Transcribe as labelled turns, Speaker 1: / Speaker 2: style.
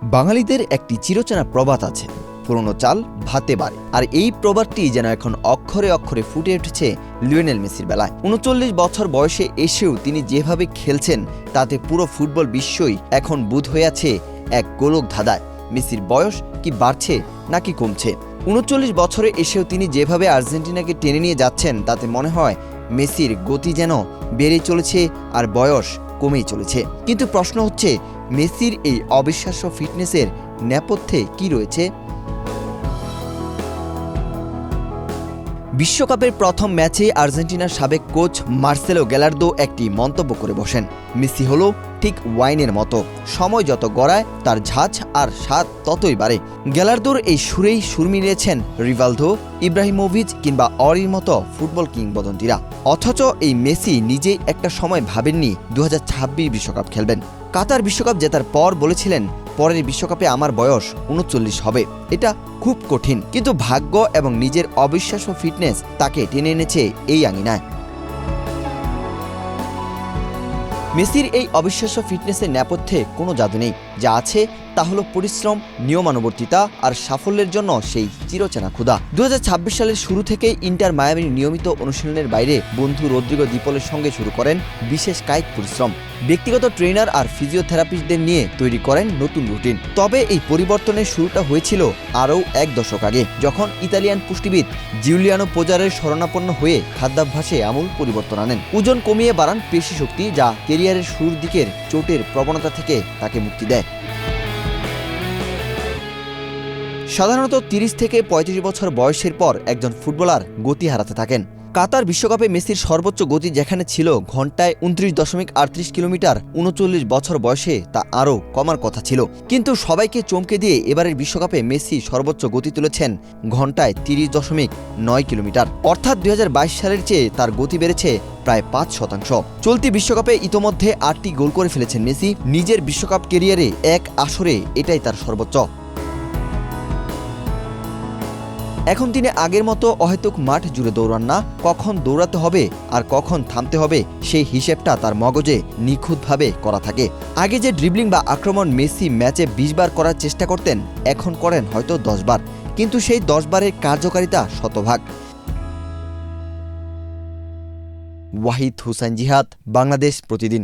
Speaker 1: বাঙালিদের একটি চিরচেনা প্রবাদ আছে, পুরনো চাল ভাতে বাড়ে। আর এই প্রবাদটি যেন এখন অক্ষরে অক্ষরে ফুটে উঠেছে লিওনেল মেসির বেলায়। ৩৯ বছর বয়সে এসেও তিনি যেভাবে খেলছেন তাতে পুরো ফুটবল বিশ্বই এখন বুঁদ হয়ে আছে এক গোলক ধাঁধায়। মেসির বয়স কি বাড়ছে নাকি কমছে? ৩৯ বছরে এসেও তিনি যেভাবে আর্জেন্টিনাকে টেনে নিয়ে যাচ্ছেন তাতে মনে হয় মেসির গতি যেন বেড়েই চলেছে আর বয়স কমেই চলেছে। কিন্তু প্রশ্ন হচ্ছে, মেসির এই অবিশ্বাস্য ফিটনেসের নেপথ্যে কি রয়েছে? বিশ্বকাপের প্রথম ম্যাচে আর্জেন্টিনার সাবেক কোচ মার্সেলো গ্যালার্দো একটি মন্তব্য করে বসেন, মেসি হলো ঠিক ওয়াইনের মতো, সময় যত গড়ায় তার ঝাঁঝ আর স্বাদ ততই বাড়ে। গ্যালার্দোর এই সুরেই সুর মিলিয়েছেন রিভালদো, ইব্রাহিমোভিচ কিংবা অরির মতো ফুটবল কিংবদন্তিরা। অথচ এই মেসি নিজেই একটা সময় ভাবেননি ২০২৬ বিশ্বকাপ খেলবেন। কাতার বিশ্বকাপ জেতার পর বলেছিলেন, পরের বিশ্বকাপে আমার বয়স ৩৯ হবে। এটা খুব কঠিন, কিন্তু ভাগ্য এবং নিজের অবিশ্বাস্য ফিটনেস তাকে টেনে এনেছে এই আঙিনায়। মেসির এই অবিশ্বাস্য ফিটনেসের নেপথ্যে কোনো জাদু নেই, যা আছে তা হলো পরিশ্রম, নিয়মানুবর্তিতা আর সাফল্যের জন্য সেই চিরচেনা ক্ষুধা। ২০২৬ সালের শুরু থেকেই ইন্টার মায়ামির নিয়মিত অনুশীলনের বাইরে বন্ধু রদ্রিগো দি পলের সঙ্গে শুরু করেন বিশেষ কায়িক পরিশ্রম। ব্যক্তিগত ট্রেনার আর ফিজিওথেরাপিস্টদের নিয়ে তৈরি করেন নতুন রুটিন। তবে এই পরিবর্তনের শুরুটা হয়েছিল আরও এক দশক আগে, যখন ইতালিয়ান পুষ্টিবিদ জিউলিয়ানো পোজারের শরণাপন্ন হয়ে খাদ্যাভ্যাসে আমূল পরিবর্তন আনেন। ওজন কমিয়ে বাড়ান পেশি শক্তি, যা কেরিয়ারের শুরুর দিকের চোটের প্রবণতা থেকে তাকে মুক্তি দেয়। সাধারণত ৩০ থেকে ৩৫ বছর বয়সের পর একজন ফুটবলার গতি হারাতে থাকেন। কাতার বিশ্বকাপে মেসির সর্বোচ্চ গতি যেখানে ছিল ঘন্টায় ২৯.৩৮ কিলোমিটার, ৩৯ বছর বয়সে তা আরও কমার কথা ছিল। কিন্তু সবাইকে চমকে দিয়ে এবারের বিশ্বকাপে মেসি সর্বোচ্চ গতি তুলেছেন ঘন্টায় ৩০.৯ কিলোমিটার। অর্থাৎ ২০২২ সালের চেয়ে তার গতি বেড়েছে প্রায় ৫%। চলতি বিশ্বকাপে ইতোমধ্যে ৮টি গোল করে ফেলেছেন মেসি। নিজের বিশ্বকাপ কেরিয়ারে এক আসরে এটাই তার সর্বোচ্চ। এখন তিনি আগের মতো অহেতুক মাঠ জুড়ে দৌড়ান না। কখন দৌড়াতে হবে আর কখন থামতে হবে সেই হিসেবটা তার মগজে নিখুঁতভাবে করা থাকে। আগে যে ড্রিবলিং বা আক্রমণ মেসি ম্যাচে ২০ বার করার চেষ্টা করতেন, এখন করেন হয়তো ১০ বার, কিন্তু সেই ১০ বারের কার্যকারিতা শতভাগ। ওয়াহিদ হুসাইন জিহাদ, বাংলাদেশ প্রতিদিন।